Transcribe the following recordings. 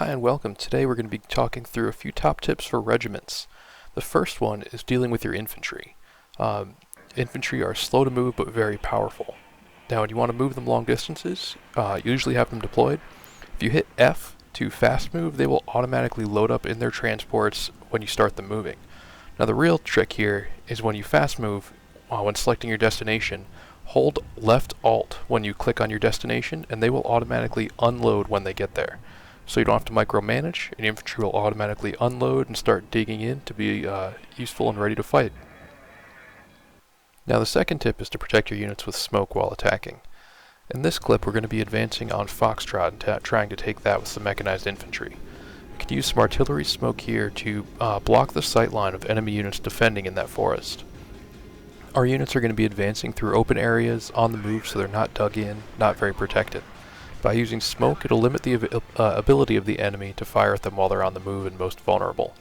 Hi and welcome. Today we're going to be talking through a few top tips for regiments. The first one is dealing with your infantry. Infantry are slow to move but very powerful. Now when you want to move them long distances, you usually have them deployed. If you hit F to fast move, they will automatically load up in their transports when you start them moving. Now the real trick here is when you fast move, when selecting your destination, hold left Alt when you click on your destination and they will automatically unload when they get there. So you don't have to micromanage, and infantry will automatically unload and start digging in to be useful and ready to fight. Now the second tip is to protect your units with smoke while attacking. In this clip we're going to be advancing on Foxtrot and trying to take that with some mechanized infantry. We can use some artillery smoke here to block the sight line of enemy units defending in that forest. Our units are going to be advancing through open areas on the move so they're not dug in, not very protected. By using smoke, it'll limit the ability of the enemy to fire at them while they're on the move and most vulnerable.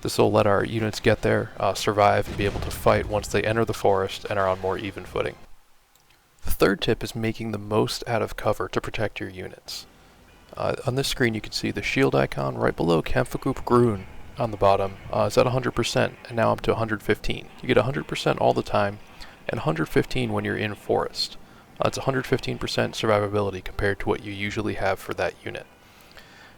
This will let our units get there, survive, and be able to fight once they enter the forest and are on more even footing. The third tip is making the most out of cover to protect your units. On this screen you can see the shield icon right below Kampfgruppe Grün on the bottom is at 100% and now up to 115. You get 100% all the time and 115 when you're in forest. It's 115% survivability compared to what you usually have for that unit.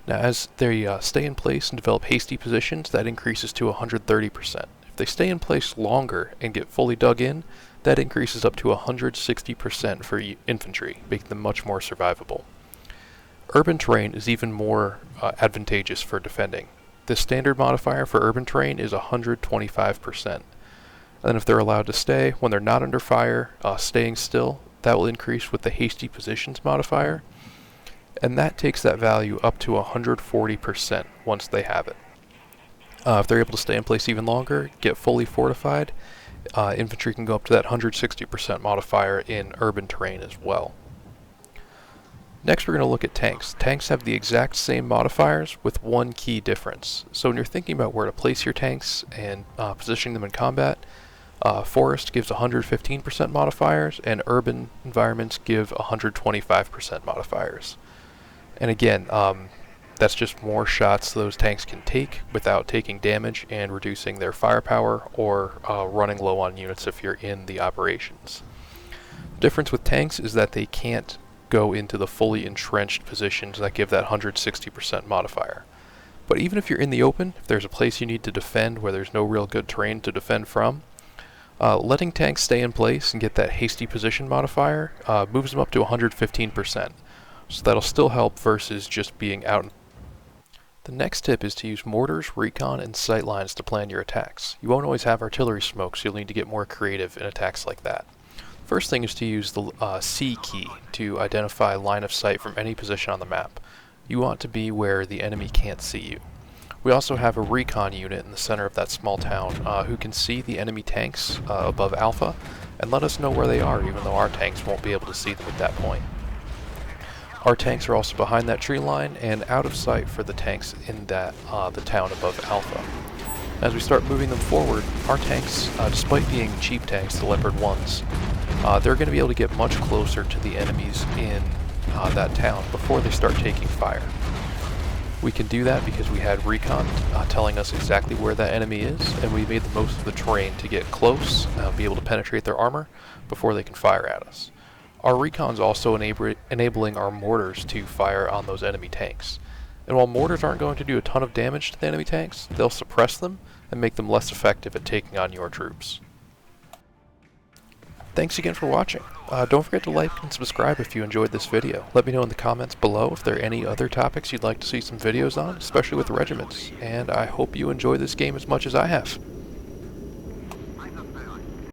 Now as they stay in place and develop hasty positions, that increases to 130%. If they stay in place longer and get fully dug in, that increases up to 160% for infantry, making them much more survivable. Urban terrain is even more advantageous for defending. The standard modifier for urban terrain is 125%. And if they're allowed to stay, when they're not under fire, staying still, that will increase with the hasty positions modifier, and that takes that value up to 140% once they have it. If they're able to stay in place even longer, get fully fortified, infantry can go up to that 160% modifier in urban terrain as well. Next we're going to look at tanks. Tanks have the exact same modifiers with one key difference. So when you're thinking about where to place your tanks and positioning them in combat, forest gives 115% modifiers, and urban environments give 125% modifiers. And again, that's just more shots those tanks can take without taking damage and reducing their firepower or running low on units if you're in the operations. The difference with tanks is that they can't go into the fully entrenched positions that give that 160% modifier. But even if you're in the open, if there's a place you need to defend where there's no real good terrain to defend from, letting tanks stay in place and get that hasty position modifier moves them up to 115%. So that'll still help versus just being out. The next tip is to use mortars, recon, and sight lines to plan your attacks. You won't always have artillery smoke, so you'll need to get more creative in attacks like that. First thing is to use the C key to identify line of sight from any position on the map. You want to be where the enemy can't see you. We also have a recon unit in the center of that small town who can see the enemy tanks above Alpha and let us know where they are, even though our tanks won't be able to see them at that point. Our tanks are also behind that tree line and out of sight for the tanks in that the town above Alpha. As we start moving them forward, our tanks, despite being cheap tanks, the Leopard 1s, they're going to be able to get much closer to the enemies in that town before they start taking fire. We can do that because we had recon telling us exactly where that enemy is, and we made the most of the terrain to get close, be able to penetrate their armor before they can fire at us. Our recon's also enabling our mortars to fire on those enemy tanks. And while mortars aren't going to do a ton of damage to the enemy tanks, they'll suppress them and make them less effective at taking on your troops. Thanks again for watching. Don't forget to like and subscribe if you enjoyed this video. Let me know in the comments below if there are any other topics you'd like to see some videos on, especially with regiments. And I hope you enjoy this game as much as I have.